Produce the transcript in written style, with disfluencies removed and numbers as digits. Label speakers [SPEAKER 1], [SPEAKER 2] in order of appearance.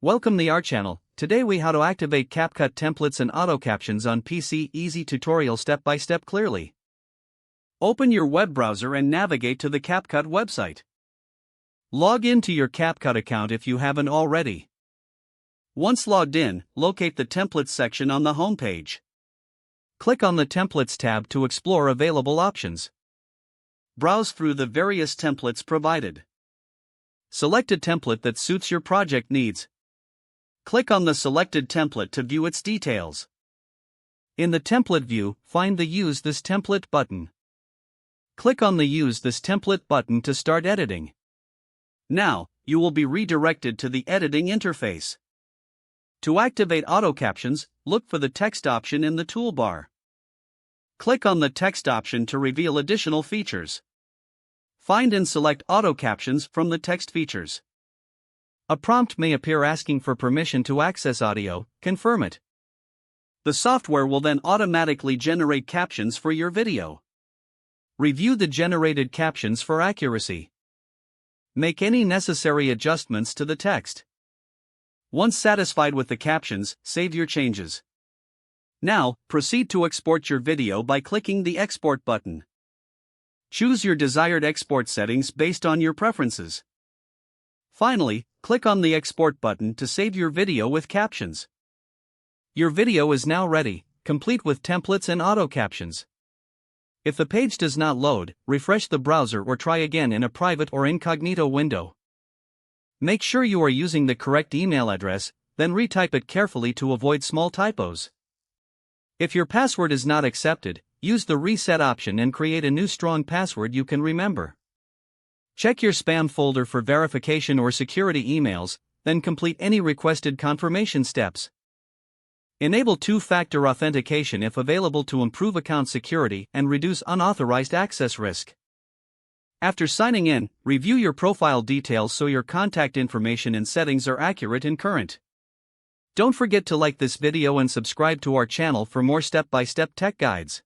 [SPEAKER 1] Welcome to our channel. Today we how to activate CapCut templates and auto captions on PC. Easy tutorial step by step clearly. Open your web browser and navigate to the CapCut website. Log into your CapCut account if you haven't already. Once logged in, locate the templates section on the home page. Click on the Templates tab to explore available options. Browse through the various templates provided. Select a template that suits your project needs. Click on the selected template to view its details. In the template view, find the Use This Template button. Click on the Use This Template button to start editing. Now, you will be redirected to the editing interface. To activate auto captions, look for the text option in the toolbar. Click on the text option to reveal additional features. Find and select auto captions from the text features. A prompt may appear asking for permission to access audio. Confirm it. The software will then automatically generate captions for your video. Review the generated captions for accuracy. Make any necessary adjustments to the text. Once satisfied with the captions, save your changes. Now, proceed to export your video by clicking the Export button. Choose your desired export settings based on your preferences. Finally, click on the Export button to save your video with captions. Your video is now ready, complete with templates and auto captions. If the page does not load, refresh the browser or try again in a private or incognito window. Make sure you are using the correct email address, then retype it carefully to avoid small typos. If your password is not accepted, use the reset option and create a new strong password you can remember. Check your spam folder for verification or security emails, then complete any requested confirmation steps. Enable two-factor authentication if available to improve account security and reduce unauthorized access risk. After signing in, review your profile details so your contact information and settings are accurate and current. Don't forget to like this video and subscribe to our channel for more step-by-step tech guides.